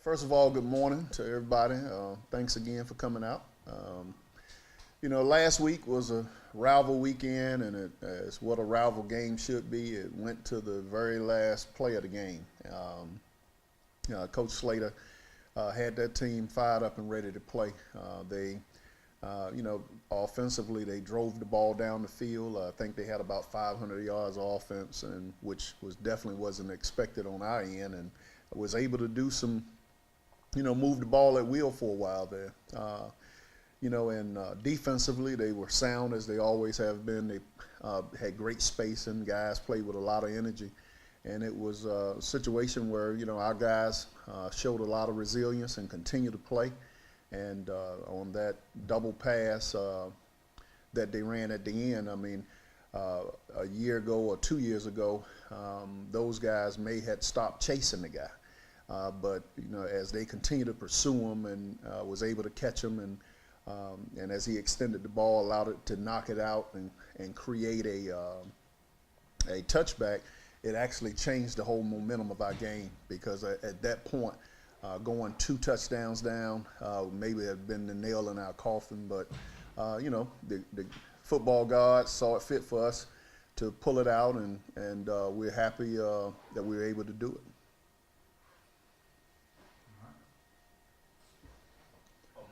First of all, good morning to everybody. Thanks again for coming out. Last week was a rival weekend, and it's what a rival game should be. It went to the very last play of the game. Coach Slater had that team fired up and ready to play. Offensively, they drove the ball down the field. I think they had about 500 yards of offense, and which was definitely wasn't expected on our end, and was able to do some, move the ball at will for a while there. And defensively, they were sound as they always have been. They had great spacing. Guys played with a lot of energy. And it was a situation where, our guys showed a lot of resilience and continued to play. And on that double pass that they ran at the end, a year ago or 2 years ago, those guys may had stopped chasing the guy. But as they continued to pursue him and was able to catch him, and as he extended the ball, allowed it to knock it out and create a touchback, it actually changed the whole momentum of our game, because at that point, going 2 touchdowns down maybe had been the nail in our coffin. But the football gods saw it fit for us to pull it out, and we're happy that we were able to do it.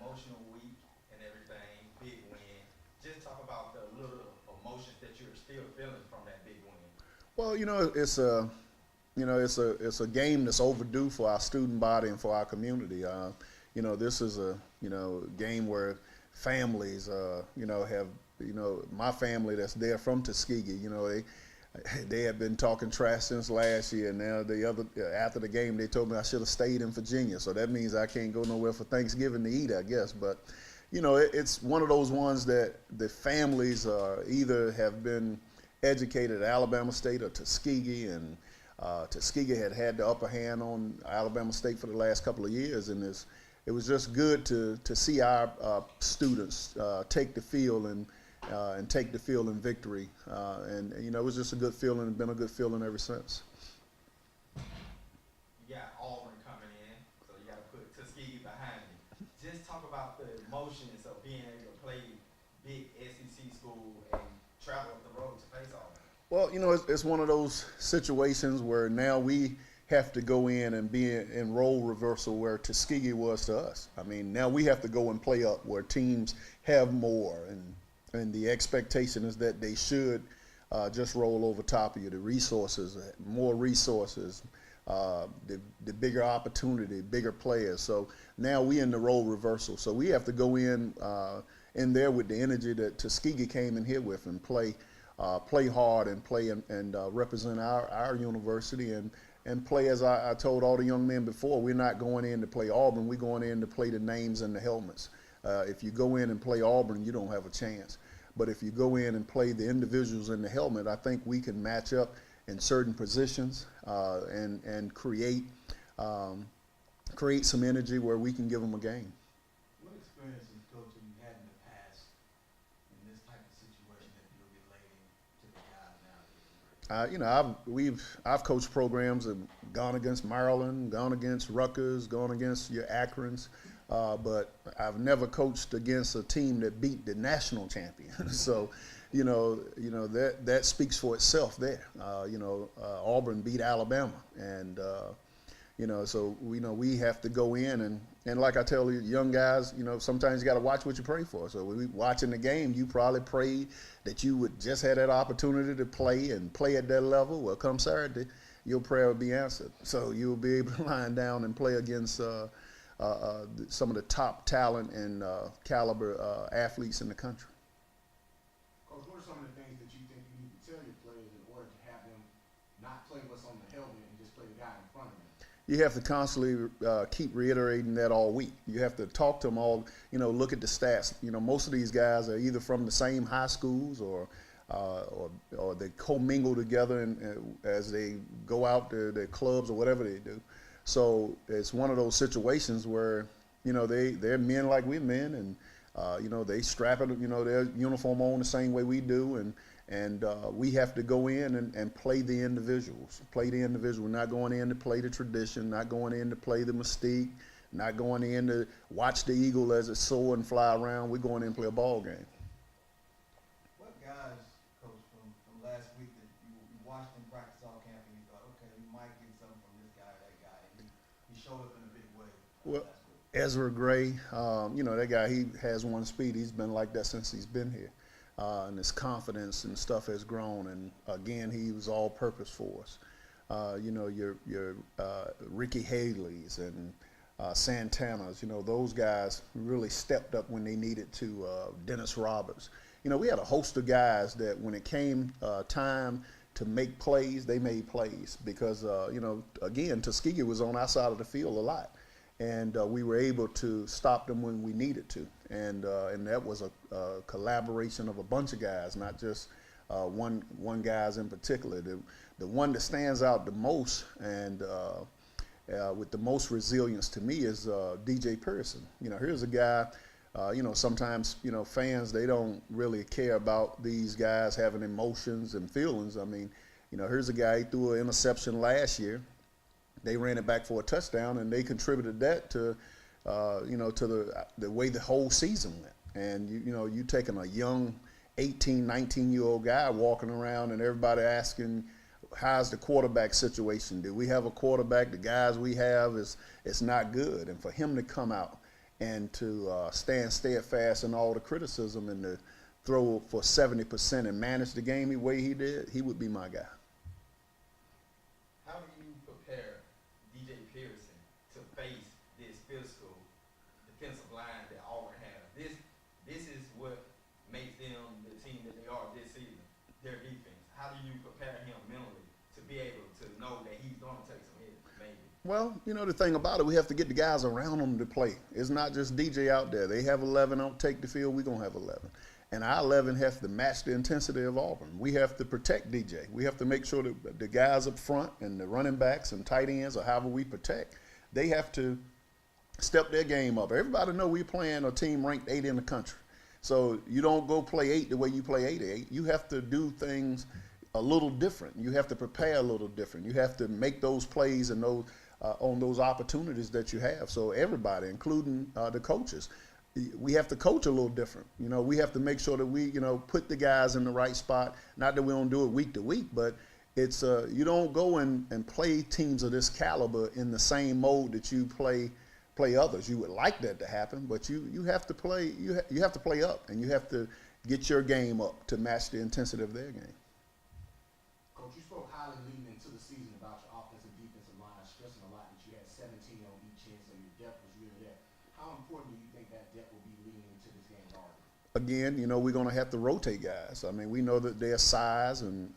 Emotional week and everything, big win. Just talk about the little emotions that you're still feeling from that big win. Well, it's a game that's overdue for our student body and for our community. This is a game where families have my family that's there from Tuskegee. They have been talking trash since last year. Now after the game, they told me I should have stayed in Virginia. So that means I can't go nowhere for Thanksgiving to eat, I guess. But it's one of those ones that the families either have been educated at Alabama State or Tuskegee, and Tuskegee had the upper hand on Alabama State for the last couple of years, and it was just good to see our students take the field and take the field in victory, and it was just a good feeling, and been a good feeling ever since. You got Auburn coming in, so you got to put Tuskegee behind you. Just talk about the emotions of being able to play big SEC school and travel up the road to face Auburn. Well, it's one of those situations where now we have to go in and be in role reversal where Tuskegee was to us. Now we have to go and play up where teams have more, and the expectation is that they should just roll over top of you. The resources, more resources, the bigger opportunity, bigger players. So now we in the role reversal. So we have to go in there with the energy that Tuskegee came in here with, and play hard and play and represent our university, and play, as I told all the young men before, we're not going in to play Auburn. We're going in to play the names and the helmets. If you go in and play Auburn, you don't have a chance. But if you go in and play the individuals in the helmet, I think we can match up in certain positions and create some energy where we can give them a game. What experience in coaching you had in the past in this type of situation that you're relating to the guys now? I've coached programs and gone against Maryland, gone against Rutgers, gone against your Akrons, but I've never coached against a team that beat the national champion. So, that speaks for itself there. Auburn beat Alabama, and so we have to go in and like I tell you young guys, sometimes you got to watch what you pray for. So when we watching the game, you probably prayed that you would just have that opportunity to play at that level. Well, come Saturday, your prayer will be answered. So you'll be able to line down and play against some of the top talent and caliber athletes in the country. Coach, what are some of the things that you think you need to tell your players in order to have them not play what's on the helmet and just play the guy in front of them? You have to constantly keep reiterating that all week. You have to talk to them all, look at the stats. Most of these guys are either from the same high schools or they commingle together as they go out to their clubs or whatever they do. So it's one of those situations where, they're men like we're men, and, they strap it, their uniform on the same way we do, And we have to go in and play the individuals. Play the individual. We're not going in to play the tradition, not going in to play the mystique, not going in to watch the eagle as it soar and fly around. We're going in and play a ball game. What guys, Coach, from last week that you watched him practice all camp and you thought, okay, we might get something from this guy or that guy, and he showed up in a big way Well, last week? Ezra Gray, you know, that guy, he has one speed. He's been like that since he's been here. And his confidence and stuff has grown. And again, he was all purpose for us. You know, your Ricky Haley's and Santana's, you know, those guys really stepped up when they needed to. Dennis Roberts. You know, we had a host of guys that when it came time to make plays, they made plays because, you know, again, Tuskegee was on our side of the field a lot. And we were able to stop them when we needed to. And that was a collaboration of a bunch of guys, not just one guys in particular. The one that stands out the most and with the most resilience to me is DJ Pearson. You know, here's a guy, you know, sometimes, you know, fans, they don't really care about these guys having emotions and feelings. I mean, you know, here's a guy, he threw an interception last year. They ran it back for a touchdown, and they contributed that to, you know, to the way the whole season went. And, you know, you taking a young 18, 19-year-old guy walking around and everybody asking, how's the quarterback situation? Do we have a quarterback? The guys we have, it's not good. And for him to come out and to stand steadfast in all the criticism and to throw for 70% and manage the game the way he did, he would be my guy. How do you prepare DJ Pearson to face this physical defensive line that Auburn has? This is what makes them the team that they are this season, their defense. How do you prepare him mentally to be able to know that he's going to take some hits, maybe? Well, you know, the thing about it, we have to get the guys around them to play. It's not just DJ out there. They have 11, don't take the field, we're going to have 11. And our 11 have to match the intensity of Auburn. We have to protect DJ. We have to make sure that the guys up front and the running backs and tight ends or however we protect, they have to step their game up. Everybody know we're playing a team ranked 8 in the country. So you don't go play 8 the way you play 8. You have to do things a little different. You have to prepare a little different. You have to make those plays and those on those opportunities that you have. So everybody, including the coaches, we have to coach a little different. You know, we have to make sure that we, you know, put the guys in the right spot. Not that we don't do it week to week, but it's you don't go and play teams of this caliber in the same mode that you play others. You would like that to happen, but you have to play you have to play up, and you have to get your game up to match the intensity of their game. Coach, you spoke highly leading into the season about your offensive defensive line, stressing a lot that you had 17 on each end, so your depth was really there. How important do you think that depth will be leading into this game guard? Again, you know, we're going to have to rotate guys. I mean, we know that their size and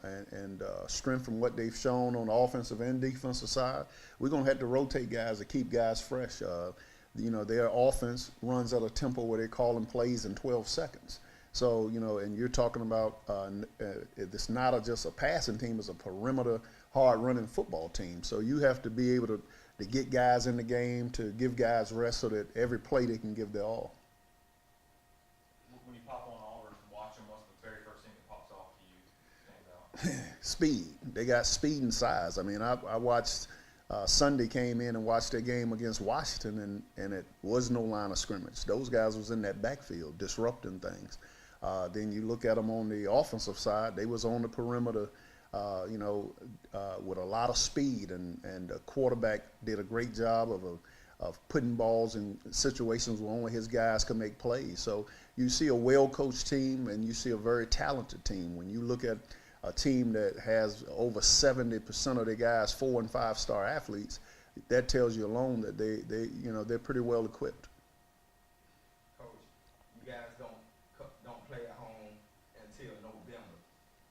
strength from what they've shown on the offensive and defensive side. We're going to have to rotate guys to keep guys fresh. You know, their offense runs at a tempo where they're calling plays in 12 seconds. So, you know, and you're talking about it's not just a passing team, it's a perimeter, hard-running football team. So you have to be able to get guys in the game, to give guys rest so that every play they can give their all. When you pop on Auburn and watch them, what's the very first thing that pops off to you, stands out? Speed. They got speed and size. I mean, I watched Sunday, came in and watched their game against Washington, and it was no line of scrimmage. Those guys was in that backfield disrupting things. Then you look at them on the offensive side, they was on the perimeter, you know, with a lot of speed, and the quarterback did a great job of putting balls in situations where only his guys can make plays. So you see a well-coached team, and you see a very talented team. When you look at a team that has over 70% of their guys 4- and 5-star athletes, that tells you alone that they you know, they're pretty well equipped. Coach, you guys don't play at home until November.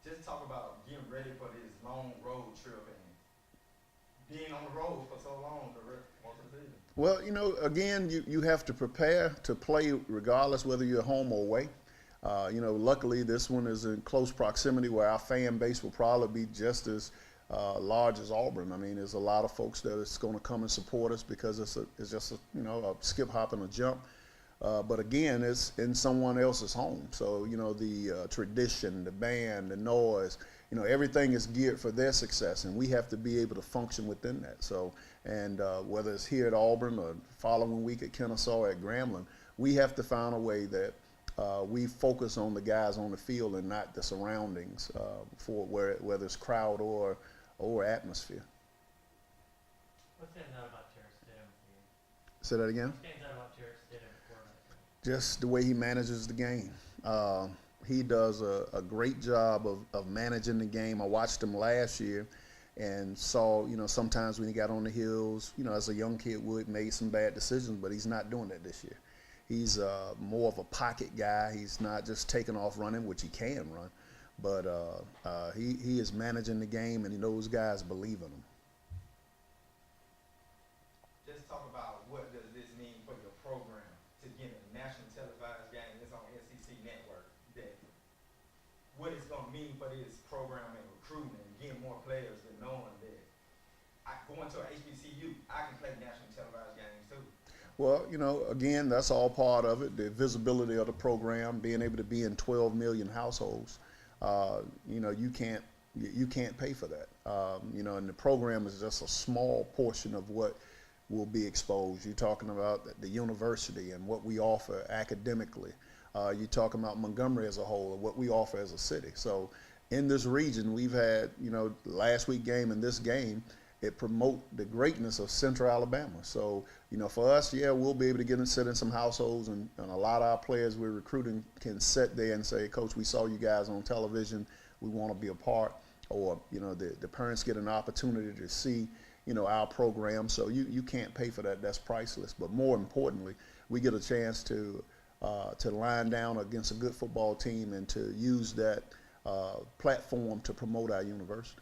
Just talk about getting ready for this long road trip and being on the road for so long for most of the season. Well, you know, again, you have to prepare to play regardless whether you're home or away. You know, luckily this one is in close proximity where our fan base will probably be just as large as Auburn. I mean, there's a lot of folks that is going to come and support us because it's just a, you know, a skip, hop, and a jump But again, it's in someone else's home. So, you know, the tradition, the band, the noise, you know, everything is geared for their success, and we have to be able to function within that. So, and whether it's here at Auburn or following week at Kennesaw or at Grambling, we have to find a way that we focus on the guys on the field and not the surroundings for whether it's crowd or atmosphere. What stands out about Terrence Stidham? Say that again? What stands out about Terrence Stidham, the quarterback? Just the way he manages the game. He does a great job of managing the game. I watched him last year and saw, you know, sometimes when he got on the hills, you know, as a young kid would, made some bad decisions, but he's not doing that this year. He's more of a pocket guy. He's not just taking off running, which he can run, but he is managing the game, and those guys believe in him. Just talk about what does this mean for your program to get a national televised game that's on SEC Network. That what it's going to mean for this program and recruiting and getting more players and knowing that going to a HBCU, I can play national televised games too. Well, you know, again, that's all part of it. The visibility of the program, being able to be in 12 million households. You know, you can't pay for that. You know, and the program is just a small portion of what will be exposed. You're talking about the university and what we offer academically. You're talking about Montgomery as a whole and what we offer as a city. So in this region, we've had, you know, last week game and this game, it promote the greatness of Central Alabama. So, you know, for us, yeah, we'll be able to get and sit in some households, and a lot of our players we're recruiting can sit there and say, Coach, we saw you guys on television. We want to be a part. Or, you know, the parents get an opportunity to see, you know, our program. So you can't pay for that. That's priceless. But more importantly, we get a chance to line down against a good football team and to use that platform to promote our university.